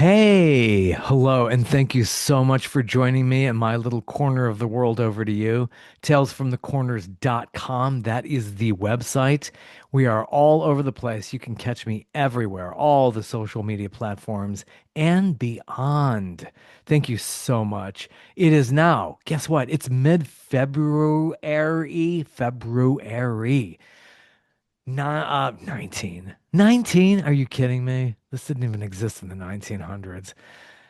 Hey, hello, and thank you so much for joining me in my little corner of the world over to you. Talesfromthecorners.com. That is the website. We are all over the place. You can catch me everywhere, all the social media platforms and beyond. Thank you so much. It is now, guess what? It's mid-February, February. 19. 19? Are you kidding me? This didn't even exist in the 1900s.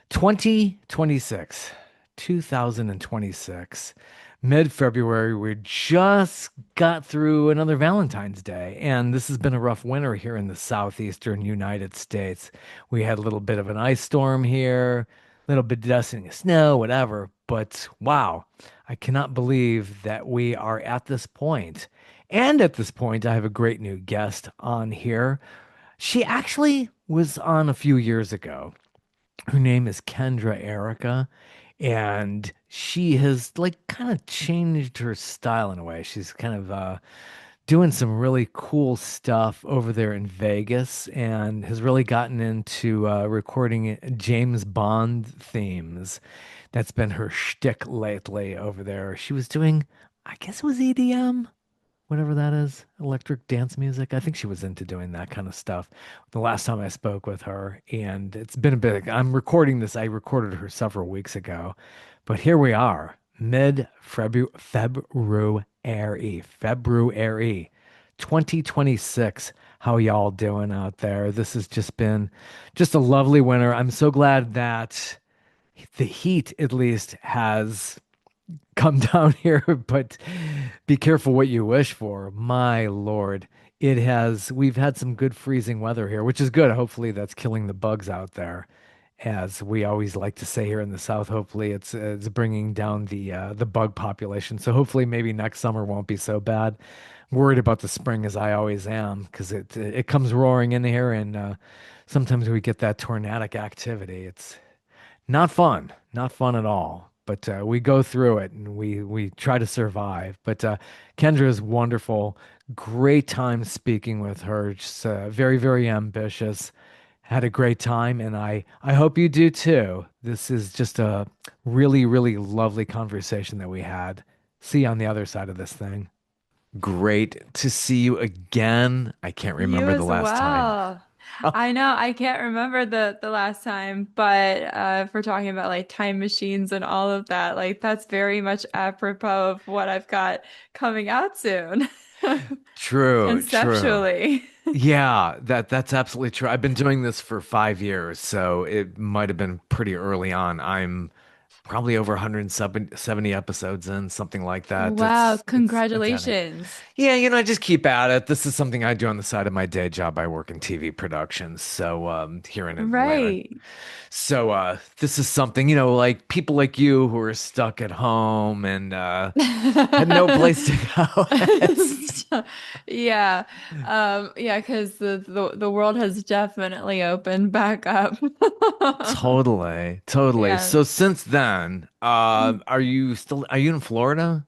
2026, 2026, mid-February. We just got through another Valentine's Day, and this has been a rough winter here in the southeastern United States. We had a little bit of an ice storm here, a little bit of dusting of snow, whatever. But wow, I cannot believe that we are at this point. And at this point, I have a great new guest on here. She actually was on a few years ago. Her name is Kendra Erika, and she has like kind of changed her style in a way. She's kind of doing some really cool stuff over there in Vegas and has really gotten into recording James Bond themes. That's been her shtick lately over there. She was doing, I guess it was EDM, whatever that is, electric dance music. I think she was into doing that kind of stuff the last time I spoke with her. And it's been a bit, I'm recording this, I recorded her several weeks ago, but here we are, February 2026. How y'all doing out there? This has just been just a lovely winter. I'm so glad that the heat at least has come down here, but be careful what you wish for. My Lord, we've had some good freezing weather here, which is good. Hopefully, that's killing the bugs out there. As we always like to say here in the South, hopefully it's bringing down the bug population. So hopefully maybe next summer won't be so bad. Worried about the spring as I always am because it comes roaring in here and sometimes we get that tornadic activity. It's not fun, not fun at all. But we go through it and we try to survive. But Kendra is wonderful. Great time speaking with her. Just very, very ambitious. Had a great time, and I hope you do too. This is just a really, really lovely conversation that we had. See you on the other side of this thing. Great to see you again. I can't You remember the as last time. well. I know I can't remember the last time, but if we're talking about like time machines and all of that, like that's very much apropos of what I've got coming out soon. True, true. Conceptually. Yeah, that's absolutely true. I've been doing this for 5 years, so it might have been pretty early on. I'm probably over 170 episodes in, something like that. Wow, It's fantastic. congratulations. Yeah, I just keep at it. This is something I do on the side of my day job. I work in TV productions, so here in Atlanta. Right. So this is something, like people like you who are stuck at home and had no place to go. Yeah. Yeah, because the world has definitely opened back up. Totally, totally. Yeah. So since then, are you in Florida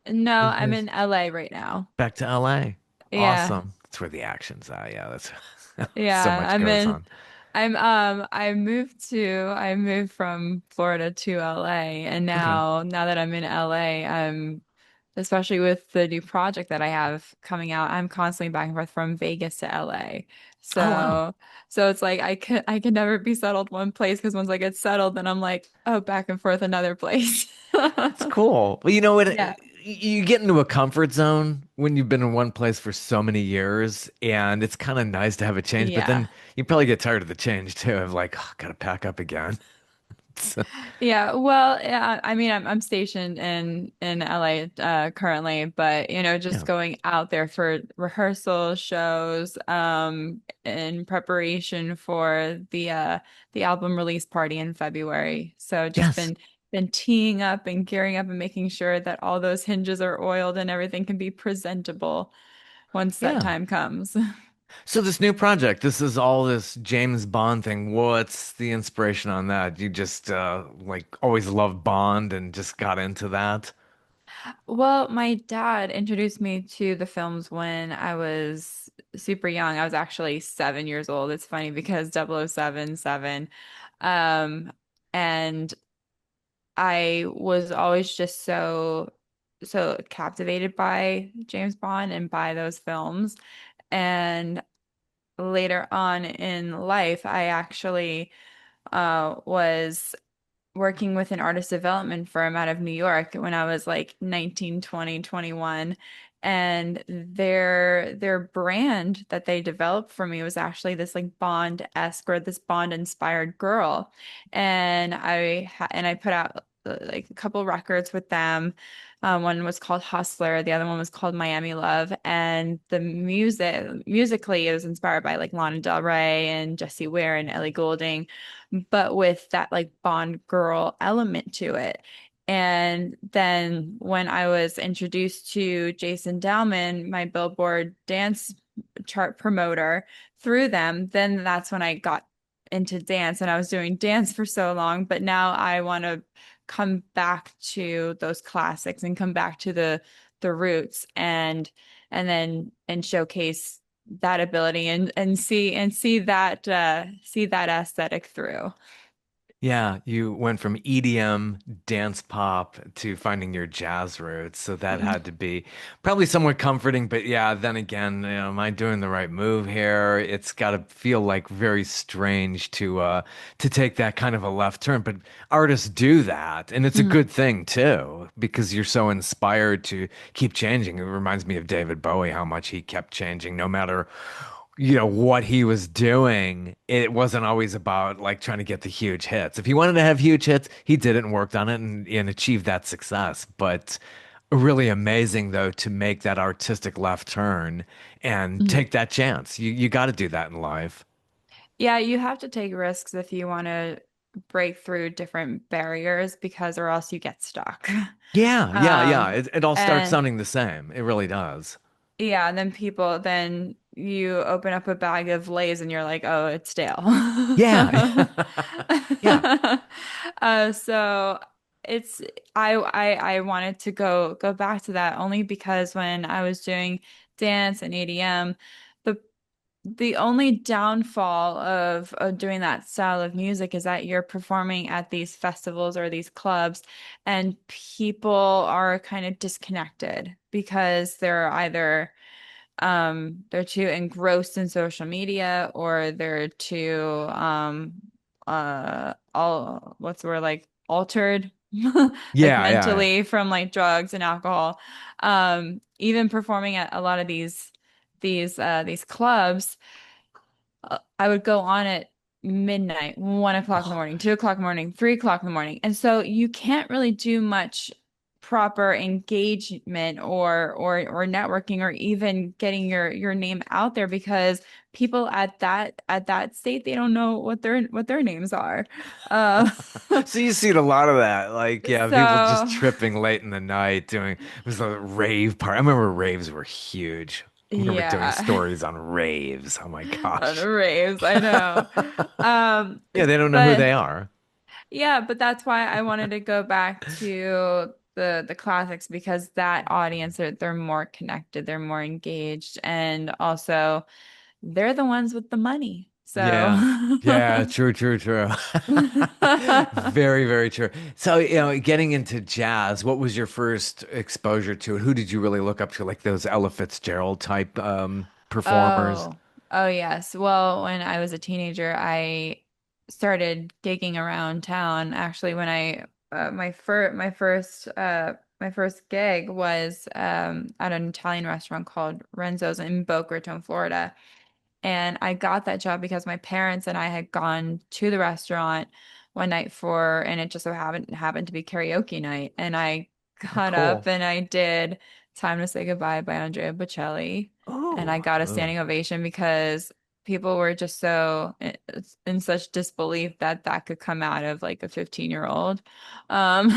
No, these I'm days? in LA right now. Back to LA. Yeah. Awesome. That's where the action's at. Yeah, that's so Yeah. much goes on. I moved from Florida to LA, and Okay. now that I'm in LA, especially with the new project that I have coming out, I'm constantly back and forth from Vegas to LA. Oh wow. So it's like I can never be settled one place because once I get settled, then I'm like, oh, back and forth another place. That's cool. Well, Yeah. you get into a comfort zone when you've been in one place for so many years, and it's kind of nice to have a change, but Yeah. then you probably get tired of the change too, of like, oh, gotta pack up again. So, Yeah, well, yeah, I mean, I'm stationed in LA currently, but just yeah. going out there for rehearsal shows, in preparation for the album release party in February. So just Yes. been teeing up and gearing up and making sure that all those hinges are oiled and everything can be presentable once that Yeah. time comes. So this new project, this is all this James Bond thing. What's the inspiration on that? You just like always loved Bond and just got into that? Well, my dad introduced me to the films when I was super young. I was actually 7 years old. It's funny because 007 7. Um, and I was always just so captivated by James Bond and by those films. And later on in life, I actually was working with an artist development firm out of New York when I was like 19, 20, 21. And their brand that they developed for me was actually this like Bond-esque or this Bond-inspired girl. And I put out like a couple records with them. One was called Hustler, the other one was called Miami Love. And the musically, it was inspired by like Lana Del Rey and Jessie Ware and Ellie Goulding, but with that like Bond girl element to it. And then when I was introduced to Jason Dallman, my Billboard dance chart promoter through them, then that's when I got into dance and I was doing dance for so long, but now I want to come back to those classics and come back to the roots and showcase that ability and see that aesthetic through. Yeah, you went from EDM, dance pop to finding your jazz roots. So that had to be probably somewhat comforting. But yeah, then again, am I doing the right move here? It's got to feel like very strange to take that kind of a left turn. But artists do that, and it's a good Mhm. thing too, because you're so inspired to keep changing. It reminds me of David Bowie, how much he kept changing, no matter what he was doing. It wasn't always about like trying to get the huge hits. If he wanted to have huge hits, he did it and worked on it and achieved that success. But really amazing though to make that artistic left turn and Mhm. take that chance. You got to do that in life. Yeah, you have to take risks if you want to break through different barriers because or else you get stuck. Yeah, yeah, yeah. It all starts And sounding the same. It really does. yeah, and then you open up a bag of Lay's and you're like, oh, it's stale. Yeah. Yeah. So it's I wanted to go back to that only because when I was doing dance and EDM, the the only downfall of doing that style of music is that you're performing at these festivals or these clubs, and people are kind of disconnected because they're too engrossed in social media or they're too all what's the word like altered like Yeah, yeah, yeah. mentally from like drugs and alcohol. Even performing at a lot of these clubs, I would go on at midnight, 1 o'clock in the morning, 2 o'clock in the morning, 3 o'clock in the morning. And so you can't really do much proper engagement or networking or even getting your name out there because people at that state they don't know what their names are. Uh, So you see a lot of that, like yeah, people just so tripping late in the night doing it was a rave part. I remember raves were huge. I remember doing yeah, stories on raves. Oh my on gosh. raves, I know. Um, Yeah, they don't know who but they are. Yeah, but that's why I wanted to go back to the classics because that audience they're more connected, they're more engaged, and also they're the ones with the money. So Yeah. Yeah, true, true, true. Very, very true. So, getting into jazz, what was your first exposure to it? Who did you really look up to, like those Ella Fitzgerald type performers? Oh yes. Well, when I was a teenager, I started gigging around town. Actually, when I my first gig was at an Italian restaurant called Renzo's in Boca Raton, Florida. And I got that job because my parents and I had gone to the restaurant one night and it just so happened to be karaoke night. And I Oh, got up cool. and I did Time to Say Goodbye by Andrea Bocelli. And I Oh, got a oh. standing ovation because people were just so in such disbelief that that could come out of like a 15-year-old. Um,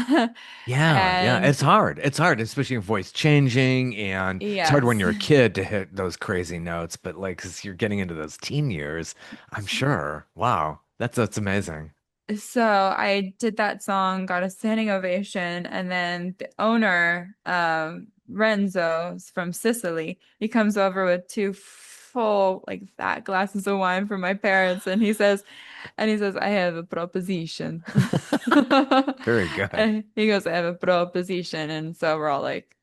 Yeah, yeah. It's and hard. It's hard, especially your voice changing, and it's hard when yes. you're a kid to hit those crazy notes. But like, as you're getting into those teen years, I'm sure. Wow, that's amazing. So I did that song, got a standing ovation, and then the owner, Renzo from Sicily, he comes over with two full like fat glasses of wine for my parents, and he says, I have a proposition. Very good. And he goes, I have a proposition, and so we're all like,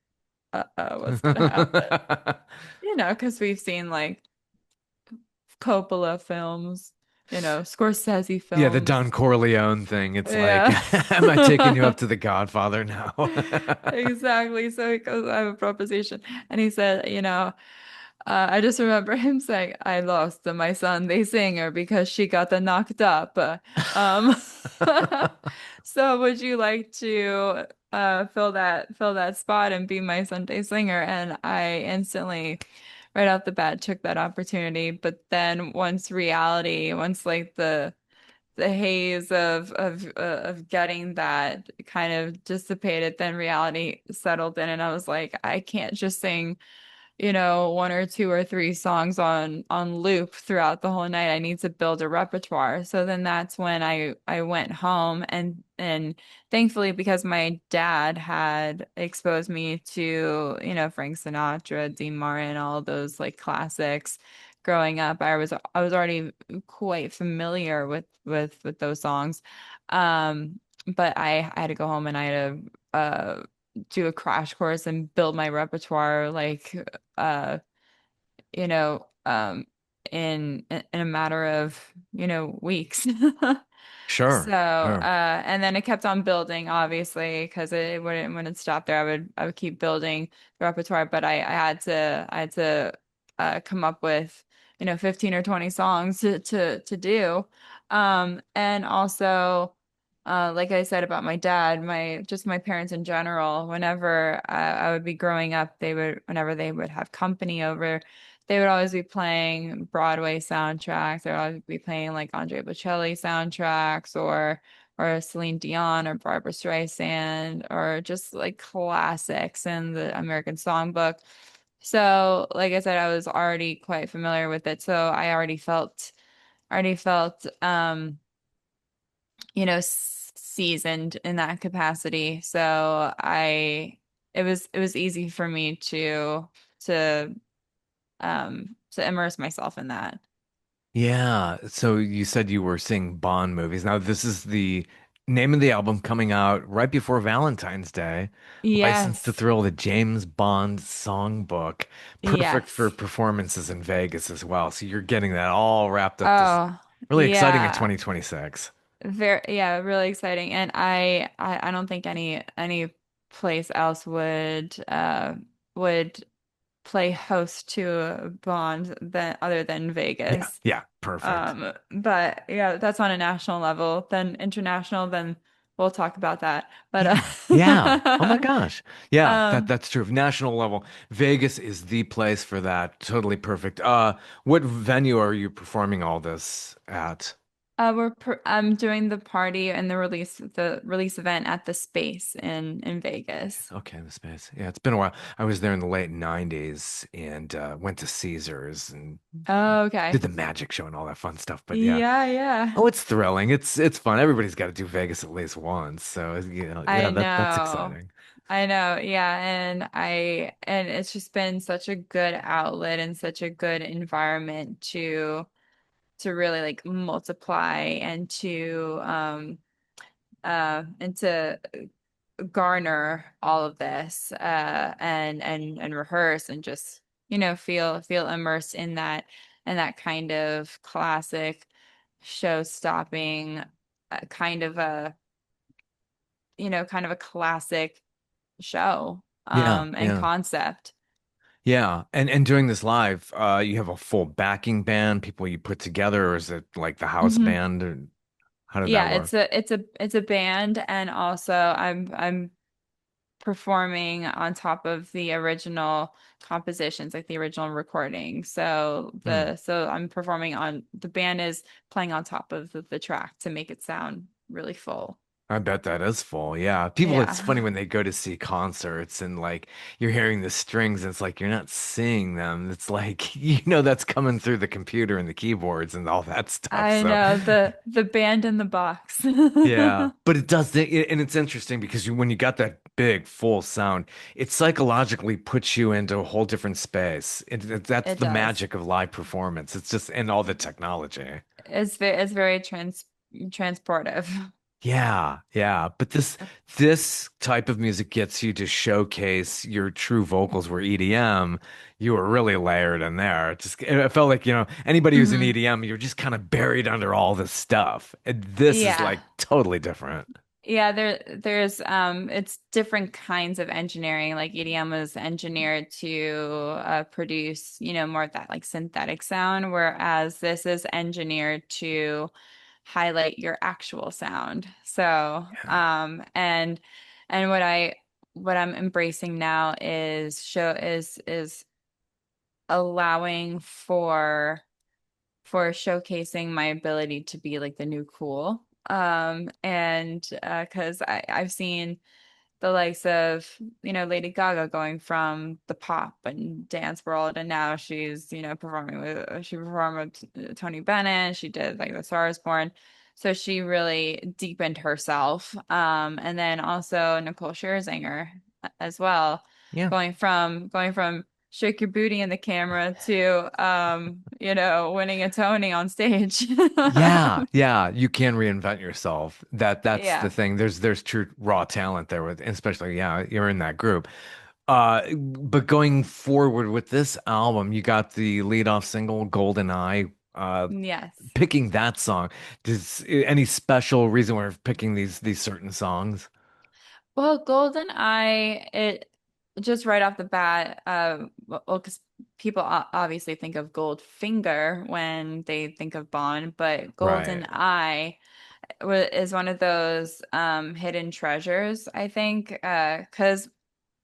uh-oh, what's gonna happen? You know, because we've seen like Coppola films, you know, Scorsese Yeah, the Don films. Corleone thing. It's like, Yeah. am I taking you up to the Godfather now? Exactly. So he goes, I have a proposition. And he said, you know, I just remember him saying, I lost my Sunday singer because she got knocked up. Um, so would you like to fill that spot and be my Sunday singer? And I instantly, right off the bat, took that opportunity. But then once like the haze of getting that kind of dissipated, then reality settled in, and I was like, I can't just sing, you know, one or two or three songs on loop throughout the whole night. I need to build a repertoire. So then that's when I went home, and thankfully, because my dad had exposed me to, you know, Frank Sinatra, Dean Martin, all of those like classics growing up, I was already quite familiar with those songs. But I had to go home and I had to do a crash course and build my repertoire like uh you know in a matter of weeks. So Sure, sure. and then it kept on building, obviously, because it wouldn't stop there. I would keep building the repertoire, but I had to come up with 15 or 20 songs to do. And also like I said about my dad, my parents in general, whenever I would be growing up, whenever they would have company over, they would always be playing Broadway soundtracks. They would always be playing like Andre Bocelli soundtracks or Celine Dion or Barbra Streisand or just like classics in the American Songbook. So, like I said, I was already quite familiar with it. So I already felt seasoned in that capacity. So it was easy for me to to immerse myself in that. Yeah. So you said you were seeing Bond movies. Now, this is the name of the album coming out right before Valentine's Day. License to Yes. Thrill, the James Bond songbook. Perfect for Yes. performances in Vegas as well. So you're getting that all wrapped up. This Oh, really exciting in yeah. 2026. Very, yeah, really exciting. And I don't think any place else would play host to a Bond than other than Yeah. Vegas. Yeah. Perfect. But yeah, that's on a national level. Then international, then we'll talk about that. But Yeah. Yeah. Oh my gosh. Yeah, um, that's true. National level, Vegas is the place for that. Totally perfect. What venue are you performing all this at? I'm doing the party and the release event at the Space in Vegas. Okay, the space. Yeah, it's been a while. I was there in the late 90s and went to Caesars and Oh, did okay. the magic show and all that fun stuff. But yeah. Yeah, yeah. Oh, it's thrilling. It's fun. Everybody's got to do Vegas at least once. So, yeah, I that's know. exciting. I know. Yeah, and it's just been such a good outlet and such a good environment to really like multiply and to garner all of this and rehearse and just feel immersed in that kind of classic show-stopping kind of a kind of a classic show Yeah, and yeah. concept. Yeah. And during this live, you have a full backing band, people you put together, or is it like the house Hmm. band, or how did that Yeah, work? it's a band, and also I'm performing on top of the original compositions, like the original recording. Hmm. So I'm performing on the band is playing on top of the track to make it sound really full. I bet that is full. Yeah. People, it's funny Yeah. when they go to see concerts and like you're hearing the strings, and it's like you're not seeing them. It's like, that's coming through the computer and the keyboards and all that stuff. I So, know the band in the box. yeah. But it does, and it's interesting because when you got that big, full sound, it psychologically puts you into a whole different space. That's It the does. magic of live performance. It's just, and all the technology. It's very transportive. Yeah, yeah. But this type of music gets you to showcase your true vocals, where EDM, you were really layered in there. It felt like, anybody who's in Hmm. EDM, you're just kind of buried under all this stuff. And this is Yeah. like totally different. Yeah, there's it's different kinds of engineering. Like EDM was engineered to produce, more of that like synthetic sound, whereas this is engineered to highlight your actual sound. So, Yeah. and what I'm embracing now is allowing for showcasing my ability to be like the new cool. And because I've seen the likes of, Lady Gaga going from the pop and dance world, and now she's, she performed with Tony Bennett, she did like The Star is Born. So she really deepened herself. And then also Nicole Scherzinger as well, Yeah. going from shake your booty in the camera to winning a Tony on stage. Yeah, yeah, you can reinvent yourself. That's the Yeah. thing. There's true raw talent there with, especially, yeah, you're in that group. But going forward with this album, you got the lead off single, Golden Eye. Yes. Picking that song, does any special reason we're picking these certain songs? Well, Golden Eye, it just right off the bat, well, because people obviously think of Goldfinger when they think of Bond, but Right. Golden Eye is one of those hidden treasures, I think, because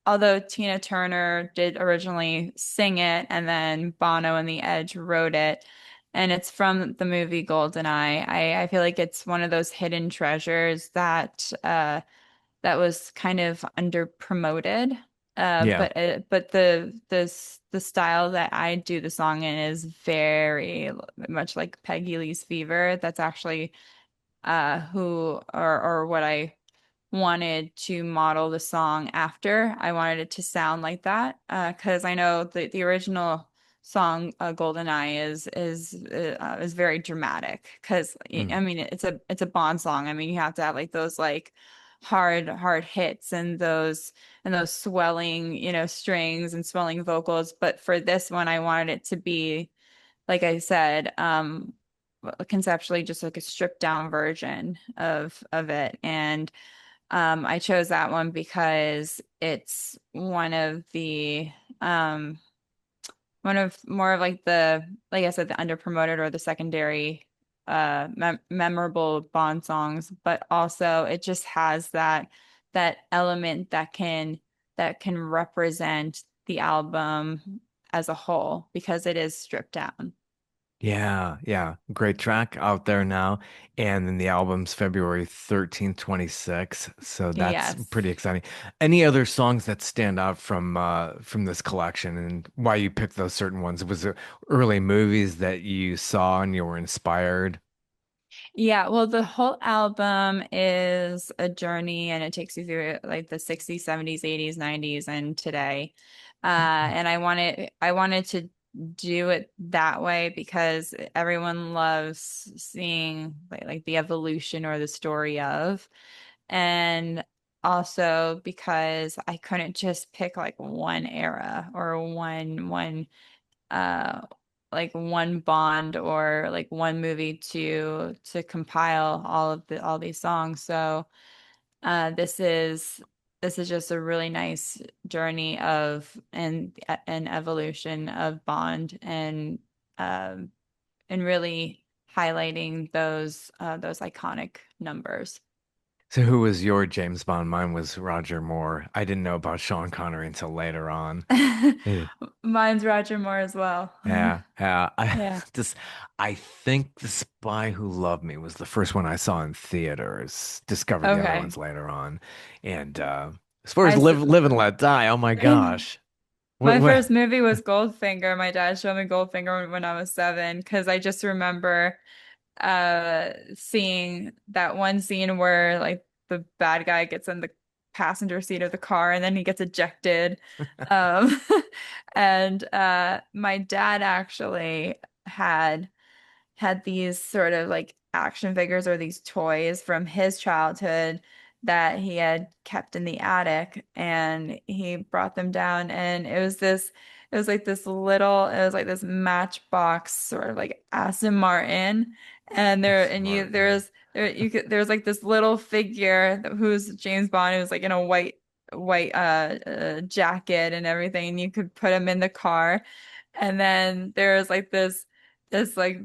although Tina Turner did originally sing it, and then Bono and The Edge wrote it, and it's from the movie Golden Eye, I feel like it's one of those hidden treasures that was kind of under promoted. Yeah. But the style that I do the song in is very much like Peggy Lee's Fever. That's actually who or what I wanted to model the song after. I wanted it to sound like that because I know the original song Golden Eye is very dramatic because Mm. I mean it's a Bond song. I mean you have to have like those like hard hits and those swelling strings and swelling vocals. But for this one, I wanted it to be like I said, conceptually just like a stripped down version of it. And I chose that one because it's um one of more of like like I said, the underpromoted or the secondary memorable Bond songs, but also it just has that element that can represent the album as a whole because it is stripped down. Yeah, yeah. Great track out there now. And then the album's February 13th, 2026. So that's Yes. pretty exciting. Any other songs that stand out from this collection, and why you picked those certain ones? Was it early movies that you saw and you were inspired? Yeah, well, the whole album is a journey and it takes you through like the 60s, 70s, 80s, 90s, and today. And I wanted to do it that way because everyone loves seeing like the evolution or the story of. And also because I couldn't just pick like one era or one uh like one Bond or like one movie to compile all these songs. So this is just a really nice journey of and an evolution of Bond and really highlighting those iconic numbers. So who was your James Bond? Mine was Roger Moore. I didn't know about Sean Connery until later on. Eh, Mine's Roger Moore as well. Yeah, yeah. I Yeah. just I think The Spy Who Loved Me was the first one I saw in theaters. Discovered the other Okay. ones later on. And as far I as s- Live and Let Die, oh my gosh. My What first movie was Goldfinger. My dad showed me Goldfinger when I was 7 because I just remember seeing that one scene where like the bad guy gets in the passenger seat of the car and then he gets ejected. Um and my dad actually had these sort of like action figures or these toys from his childhood that he had kept in the attic and he brought them down and it was like this little it was like this matchbox sort of like Aston Martin and there and you Smart man. there's like this little figure who's James Bond who's like in a white jacket and everything and you could put him in the car and then there's like this like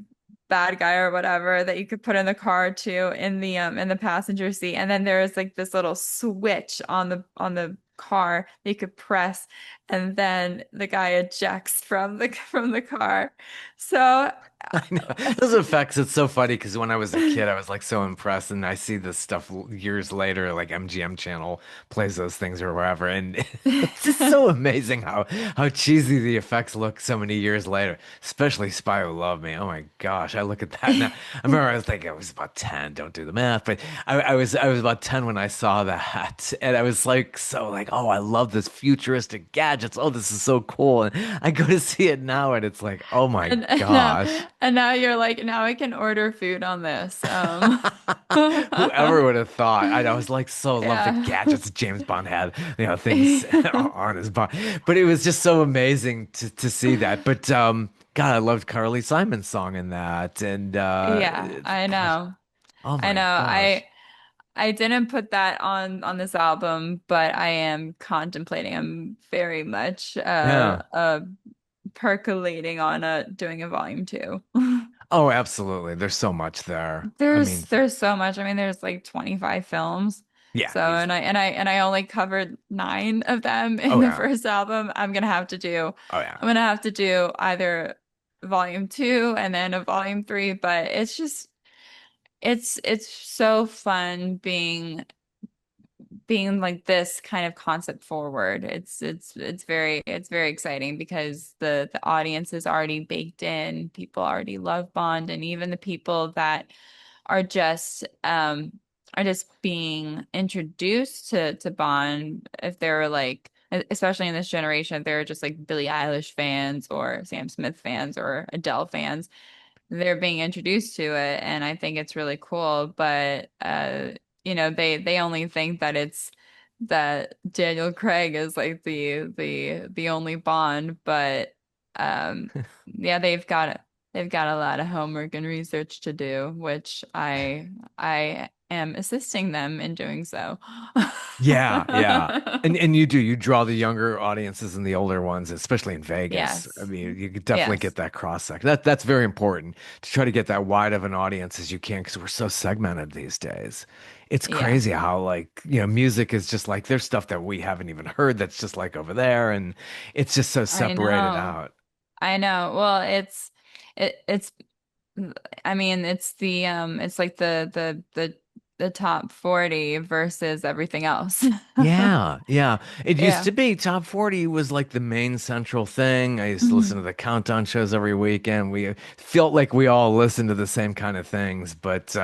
bad guy or whatever that you could put in the car too in the passenger seat and then there's like this little switch on the car that you could press and then the guy ejects from the car so I know those effects. It's so funny because when I was a kid, I was like so impressed, and I see this stuff years later, like MGM Channel plays those things or wherever, and it's just so amazing how cheesy the effects look so many years later. Especially Spy Who Loved Me. Oh my gosh, I look at that now. I remember I was like I was about 10. Don't do the math, but I was about 10 when I saw that, and I was like so like oh I love this futuristic gadgets. Oh this is so cool, and I go to see it now, and it's like oh my gosh. and now you're like now I can order food on this Whoever would have thought? I was like so love the yeah gadgets James Bond had, things on his body. But it was just so amazing to see that. But God, I loved Carly Simon's song in that. And yeah I gosh, know oh I know my gosh. I didn't put that on this album, but I am contemplating. I'm very much Yeah. percolating on doing a volume 2. Oh, absolutely. There's so much there. I mean, There's so much. I mean, there's like 25 films. yeah, So easily. and I only covered 9 of them in Oh the yeah. first album. Oh yeah. I'm gonna have to do either volume 2 and then a volume 3, but it's so fun being like this kind of concept forward. It's very exciting because the audience is already baked in. People already love Bond, and even the people that are just are just being introduced to Bond, if they're like especially in this generation, if they're just like Billie Eilish fans or Sam Smith fans or Adele fans they're being introduced to it and I think it's really cool but you know they only think that it's that Daniel Craig is like the only Bond but yeah they've got a lot of homework and research to do which I am assisting them in doing so. Yeah, yeah. And you draw the younger audiences and the older ones, especially in Vegas. I Yes. mean, you could definitely get Yes. that cross section. That's very important to try to get that wide of an audience as you can because we're so segmented these days. It's Yeah. crazy how like, music is just like there's stuff that we haven't even heard that's just like over there and it's just so I separated know. out. I know. Well, it's I mean, it's like the top 40 versus everything else. Yeah, yeah. It used Yeah. to be top 40 was like the main central thing. I used to listen to Mhm. the countdown shows every weekend. We felt like we all listened to the same kind of things. But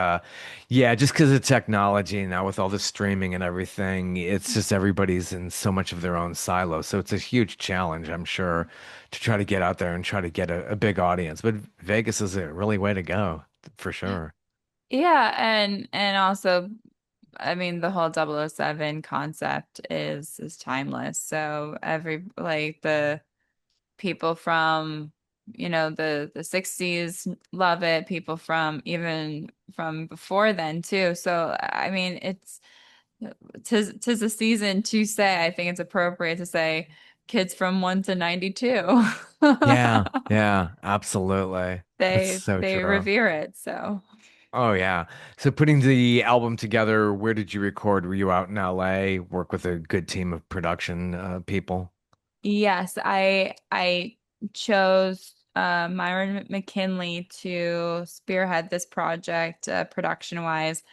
yeah, just because of technology now with all the streaming and everything, it's just everybody's in so much of their own silo. So it's a huge challenge, I'm sure, to try to get out there and try to get a big audience. But Vegas is a really way to go, for sure. Yeah, and also I mean the whole 007 concept is timeless. So every like the people from you know the 60s love it, people from even from before then too. So I mean it's tis a season to say, I think it's appropriate to say kids from 1 to 92. Yeah, yeah, absolutely. That's so They true. revere it, so. Oh yeah. So putting the album together, where did you record? Were you out in LA? Work with a good team of production people? Yes, I chose Myron McKinley to spearhead this project production wise.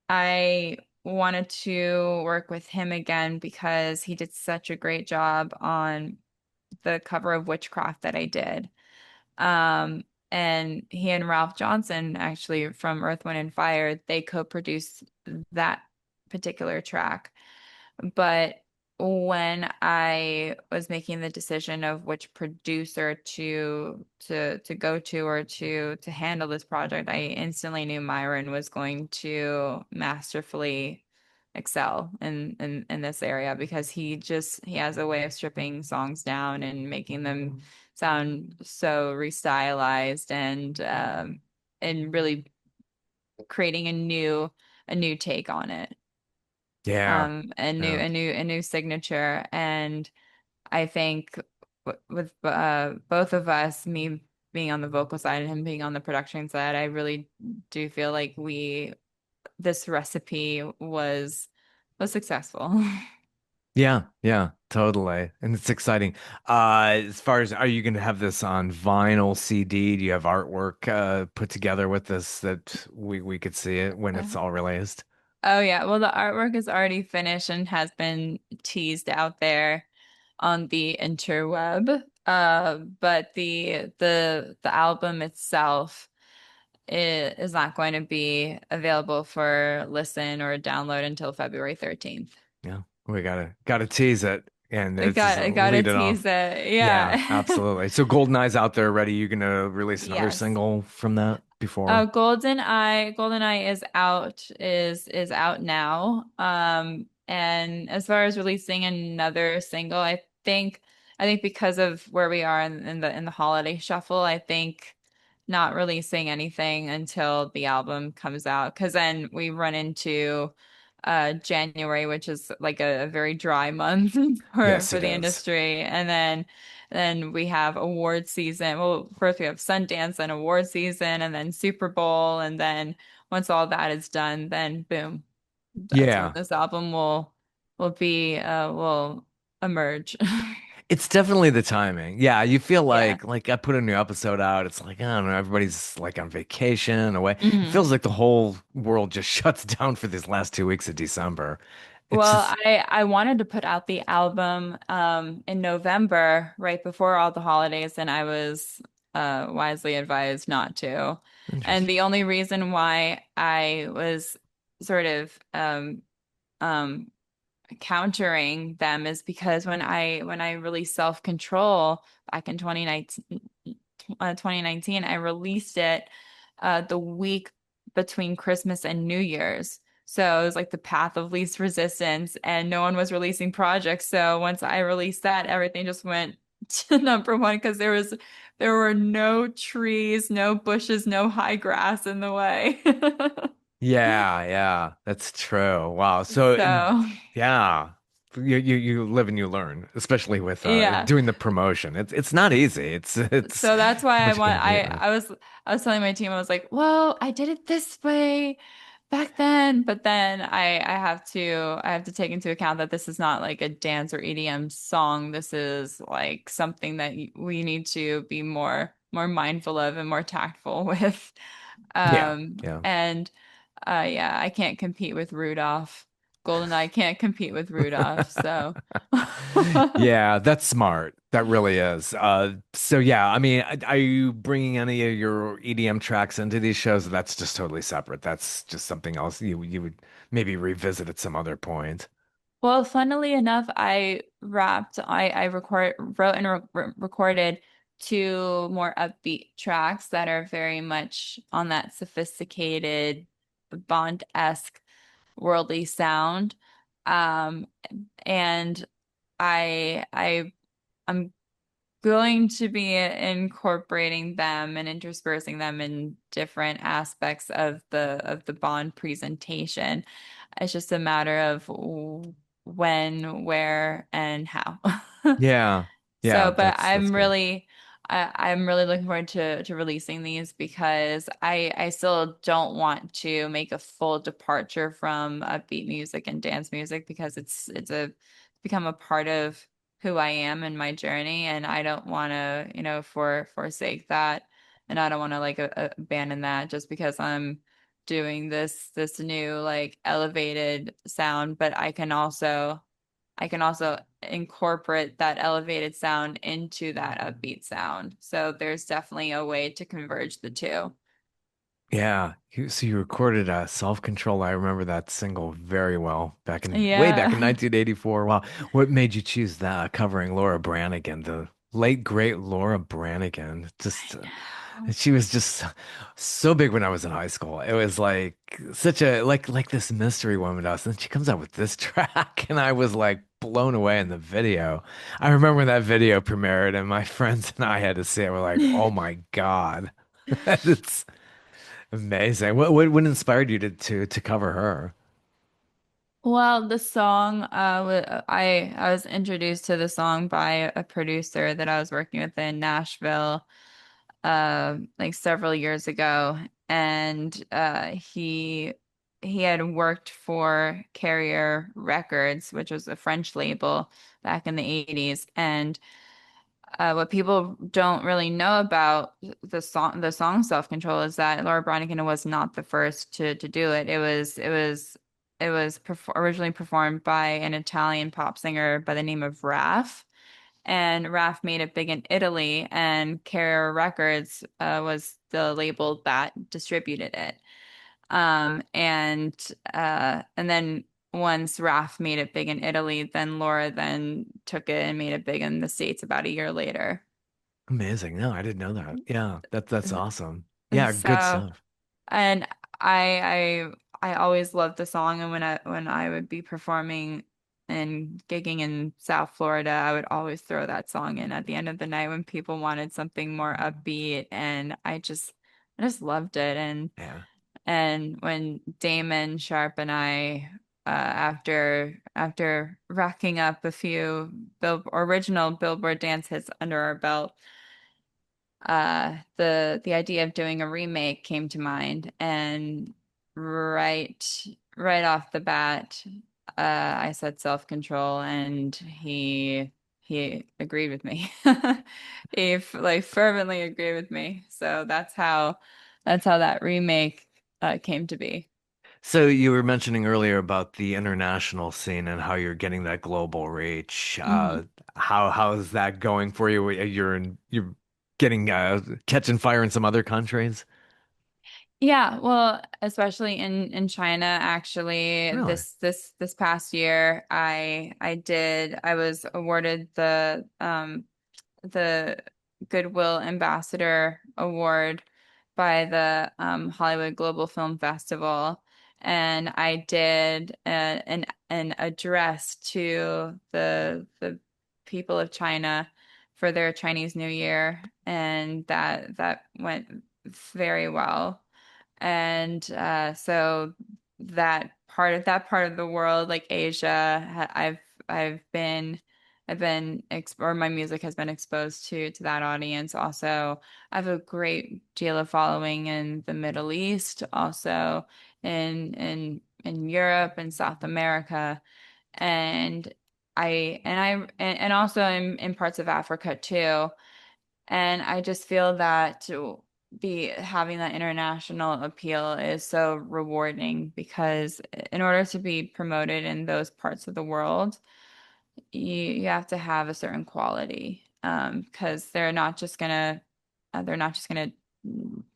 I wanted to work with him again because he did such a great job on the cover of Witchcraft that I did. Um, and he and Ralph Johnson, actually from Earth, Wind, and Fire, they co-produced that particular track. But when I was making the decision of which producer to go to or to handle this project, I instantly knew Myron was going to masterfully excel in this area because he has a way of stripping songs down and making them sound so restylized and really creating a new take on it, Yeah. Yeah. a new signature. And I think with both of us, me being on the vocal side and him being on the production side, I really do feel like we this recipe was successful. Yeah, yeah, totally. And it's exciting. As far as are you going to have this on vinyl, CD? Do you have artwork put together with this that we could see it when it's all released? Oh yeah, well the artwork is already finished and has been teased out there on the interweb. But the album itself is not going to be available for listen or download until February 13th. Yeah, we gotta tease it and it's just I gotta lead it tease off. it. Yeah, Yeah. absolutely. So Goldeye's out there ready. You gonna release another Yes. single from that before? Golden Eye is out now. And as far as releasing another single, I think because of where we are in the holiday shuffle, I think not releasing anything until the album comes out, because then we run into January, which is like a very dry month Yes, for it the is. industry, and then we have award season. Well, first we have Sundance and award season, and then Super Bowl, and then once all that is done, then boom, that's when Yeah. this album will emerge. It's definitely the timing. Yeah, you feel Yeah. like I put a new eepisode out. It's like, I don't know, everybody's like on vacation away. It Mhm. feels like the whole world just shuts down for these last 2 weeks of December. It's Well, just I wanted to put out the album in November, right before all the holidays, and I was wisely advised not to. And interesting. the only reason why I was sort of um countering them is because when I released Self-Control back in 2019, I released it the week between Christmas and New Year's. So it was like the path of least resistance, and no one was releasing projects. So once I released that, everything just went to number one because there were no trees, no bushes, no high grass in the way. Yeah, yeah, that's true. Wow. So, So yeah, you live and you learn, especially with yeah. doing the promotion. It's not easy. It's So that's why what you can compete with. I was telling my team, I was like, well, I did it this way back then, but then I have to take into account that this is not like a dance or EDM song. This is like something that we need to be more mindful of and more tactful with. Yeah, yeah. And yeah, I can't compete with Rudolph. GoldenEye can't compete with Rudolph. So Yeah, that's smart. That really is. So yeah, I mean, are you bringing any of your EDM tracks into these shows? That's just totally separate. That's just something else you would maybe revisit at some other point. well, funnily enough, I wrote and recorded two more upbeat tracks that are very much on that sophisticated Bond-esque worldly sound. Um, and I'm going to be incorporating them and interspersing them in different aspects of the Bond presentation. It's just a matter of when, where, and how. Yeah. So, Yeah, but that's good. I'm really looking forward to releasing these because I still don't want to make a full departure from upbeat music and dance music because it's become a part of who I am and my journey, and I don't want to, forsake that, and I don't want to like abandon that just because I'm doing this new like elevated sound, but I can also incorporate that elevated sound into that upbeat sound. So there's definitely a way to converge the two. Yeah. So you recorded Self-Control. I remember that single very well way back in Yeah. 1984. Wow. What made you choose that covering Laura Branigan, the late great Laura Branigan? Just I know. she was just so big when I was in high school. It was like such a like this mystery woman to us. And then she comes out with this track and I was like blown away in the video. I remember when that video premiered and my friends and I had to see it. We're like, "Oh my God." It's amazing. What inspired you to cover her? Well, the song, I was introduced to the song by a producer that I was working with in Nashville, like several years ago, and he had worked for Carrier Records, which was a French label back in the 80s, and what people don't really know about the song Self-Control is that Laura Branigan was not the first to do it. It was originally performed by an Italian pop singer by the name of Raf, and Raf made it big in Italy, and Carrier Records was the label that distributed it. And then once Raf made it big in Italy, then Laura then took it and made it big in the States about a year later. Amazing. No, I didn't know that. Yeah, that's awesome. Yeah, good So, stuff. and I always loved the song, and when I would be performing and gigging in South Florida, I would always throw that song in at the end of the night when people wanted something more upbeat, and I just loved it. Yeah. And when Damon Sharp and I, after racking up a few original Billboard dance hits under our belt, the idea of doing a remake came to mind, and right off the bat, I said Self-Control, and he agreed with me. Like fervently agreed with me. So that's how that remake came to be. So you were mentioning earlier about the international scene and how you're getting that global reach. Mhm. How's that going for you? You're getting catching fire in some other countries? Yeah, well, especially in China, actually, Really? this past year, I was awarded the Goodwill Ambassador Award by the Hollywood Global Film Festival, and I did an address to the people of China for their Chinese New Year, and that went very well. And so that part of the world, like Asia, I've been or my music has been exposed to that audience. Also, I have a great deal of following in the Middle East, also in Europe and South America, and and also in parts of Africa too. And I just feel that to be having that international appeal is so rewarding because in order to be promoted in those parts of the world, you have to have a certain quality because they're not just gonna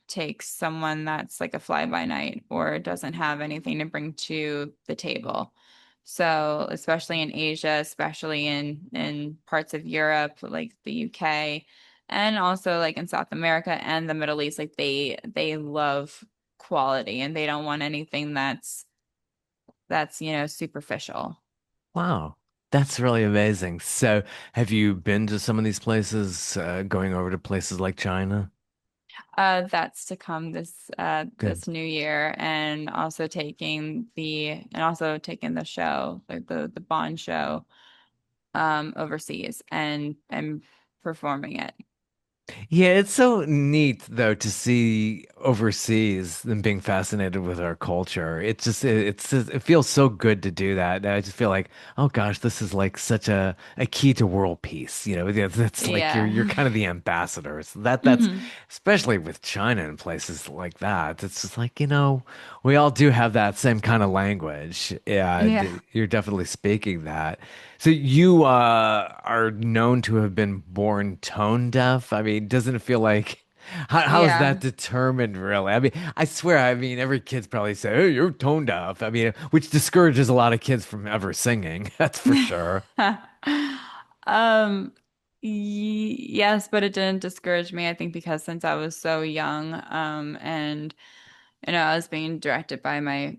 take someone that's like a fly by night or doesn't have anything to bring to the table. So especially in Asia, especially in parts of Europe like the UK, and also like in South America and the Middle East, like they love quality, and they don't want anything that's superficial. Wow. That's really amazing. So have you been to some of these places, going over to places like China? That's to come Good. this new year, and also taking the show, like the Bond show, overseas and performing it. Yeah, it's so neat though to see overseas them being fascinated with our culture. It feels so good to do that. And I just feel like, oh gosh, this is like such a key to world peace. That's like you're Yeah. kind of the ambassadors. That's hmm especially with China and places like that. It's just like, we all do have that same kind of language. Yeah, Yeah. you're definitely speaking that. So you are known to have been born tone deaf. I mean, doesn't it feel like how is that Yeah. determined really? I mean, I swear, I mean, every kid's probably say, "Hey, you're tone deaf." I mean, which discourages a lot of kids from ever singing. That's for sure. Um, yes, but it didn't discourage me. I think because since I was so young, and I was being directed by my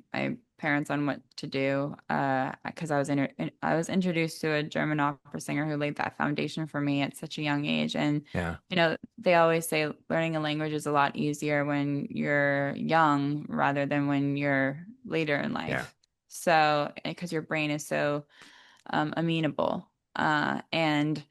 parents on what to do, because I was introduced to a German opera singer who laid that foundation for me at such a young age. And Yeah, they always say learning a language is a lot easier when you're young rather than when you're later in yeah, life. So, because your brain is so amenable. And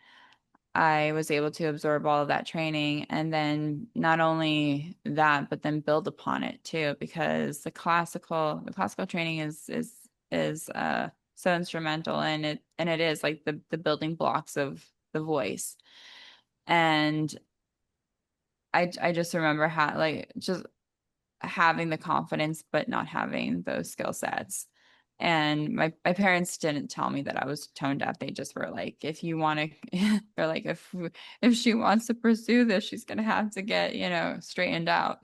I was able to absorb all of that training and then not only that, but then build upon it too, because the classical training is so instrumental and it is like the building blocks of the voice. And I just remember like just having the confidence but not having those skill sets. And my parents didn't tell me that I was tone deaf. They just were like, if you want to, they're like, if she wants to pursue this, she's gonna have to get, straightened out.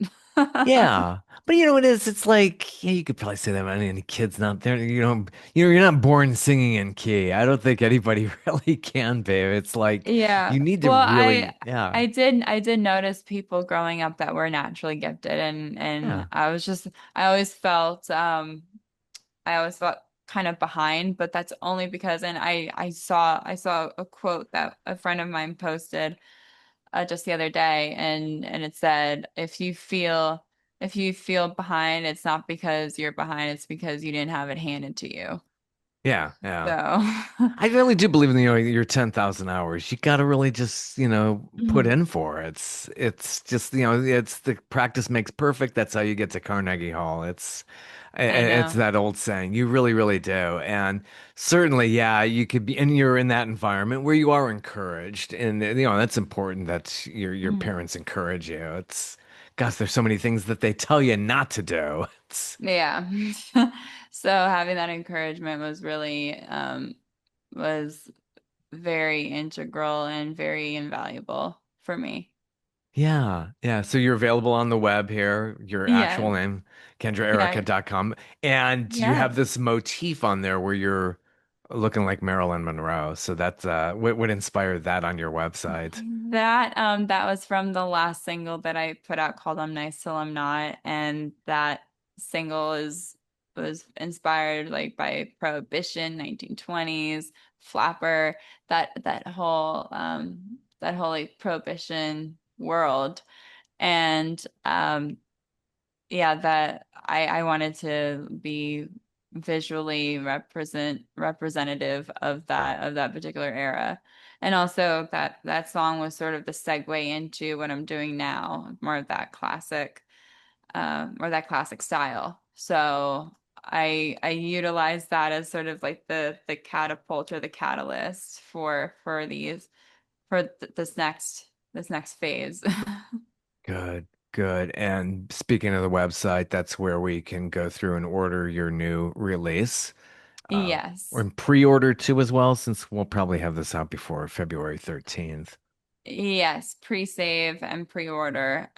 yeah. But you know what it is? It's like, yeah, you could probably say that about any kid's not there. You're not born singing in key. I don't think anybody really can, babe. It's like Yeah. you need to Well, really, yeah, I did notice people growing up that were naturally gifted and yeah, I always felt kind of behind, but that's only because, and I saw a quote that a friend of mine posted just the other day, and it said, if you feel behind, it's not because you're behind, it's because you didn't have it handed to you. yeah, yeah. So, I really do believe in, your 10,000 hours. You got to really just, put Mhm. in for it. It's just, it's the practice makes perfect. That's how you get to Carnegie Hall. I It's know. that old saying. You really, really do. And certainly, yeah, you could be, and you're in that environment where you are encouraged. And, that's important that your Mhm. parents encourage you. Gosh, there's so many things that they tell you not to do. Yeah. So having that encouragement was very integral and very invaluable for me. Yeah, yeah. So you're available on the web here, your Yeah. actual name, Yeah. KendraErika.com. And you have Yes. this motif on there where you're looking like Marilyn Monroe. So that's what inspired that on your website. That was from the last single that I put out called I'm Nice Till I'm Not, and that single is was inspired like by Prohibition, 1920s, Flapper, that whole like Prohibition world. And yeah, that I wanted to be visually representative of that particular era. And also that song was sort of the segue into what I'm doing now, more of that classic style. So I utilize that as sort of like the catapult or the catalyst for this next phase. Good, good. And speaking of the website, that's where we can go through and order your new release. Uh, Yes. or pre-order too as well, since we'll probably have this out before February 13th. Yes, pre-save and pre-order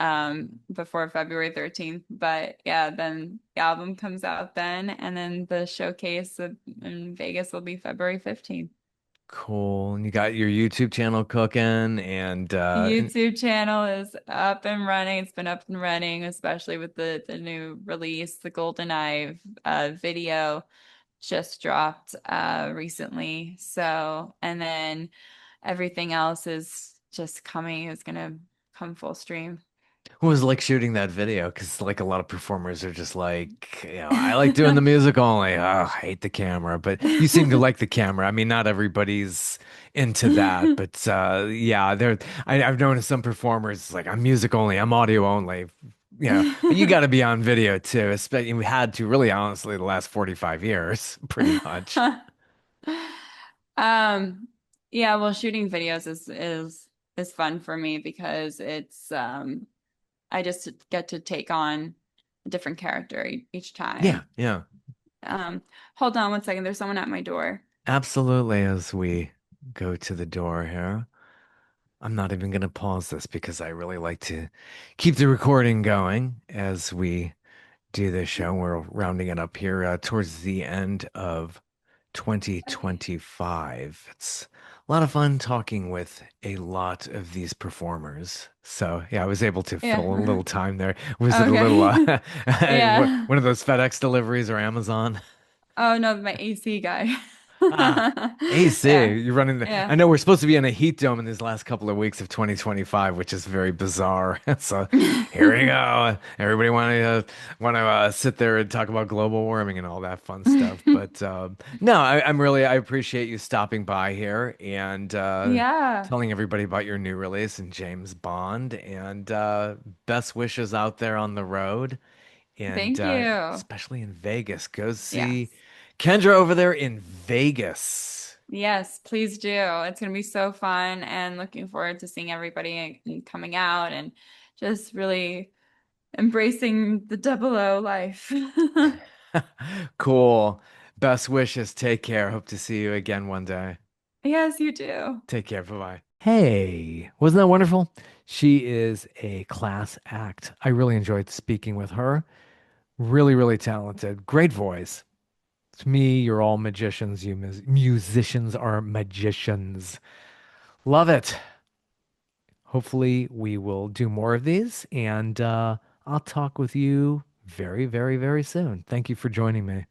before February 13th. But yeah, then the album comes out then, and then the showcase in Vegas will be February 15th. Cool. And you got your YouTube channel cooking and YouTube channel is up and running. It's been up and running, especially with the new release, the Golden Eye video just dropped recently. So, and then everything else is just coming, is gonna come full stream. It was like shooting that video because like a lot of performers are just like, I like doing the music only. Oh, I hate the camera, but you seem to like the camera. I mean, not everybody's into that, but yeah, I've noticed some performers like I'm music only, I'm audio only. You got to be on video too. Especially we had to really honestly the last 45 years, pretty much. Um, yeah, well, shooting videos is fun for me because it's I just get to take on a different character each Yeah, time. yeah, Um, Hold on one second. There's someone at my door. absolutely. As we go to the door here. I'm not even going to pause this because I really like to keep the recording going as we do this show. We're rounding it up here towards the end of Okay. 2025. It's a lot of fun talking with a lot of these performers. So, yeah, I was able to fill a Yeah. little time there. Was it a little Okay. Yeah. one of those FedEx deliveries or Amazon? Oh no, my AC guy. Ah, AC, Yeah. you're running I Yeah. know we're supposed to be in a heat dome in these last couple of weeks of 2025, which is very bizarre. So here we go. Everybody want to sit there and talk about global warming and all that fun stuff. But no, I appreciate you stopping by here and Yeah. telling everybody about your new release and James Bond and best wishes out there on the road and Thank you. especially in Vegas. Go see Yes. Kendra over there in Vegas. Yes, please do. It's going to be so fun and looking forward to seeing everybody and coming out and just really embracing the double O life. Cool. Best wishes. Take care. Hope to see you again one day. Yes, you do. Take care. Bye bye. Hey, wasn't that wonderful? She is a class act. I really enjoyed speaking with her. Really, really talented. Great voice. To me, you're all magicians. You musicians are magicians. Love it. Hopefully, we will do more of these, and I'll talk with you very, very, very soon. Thank you for joining me.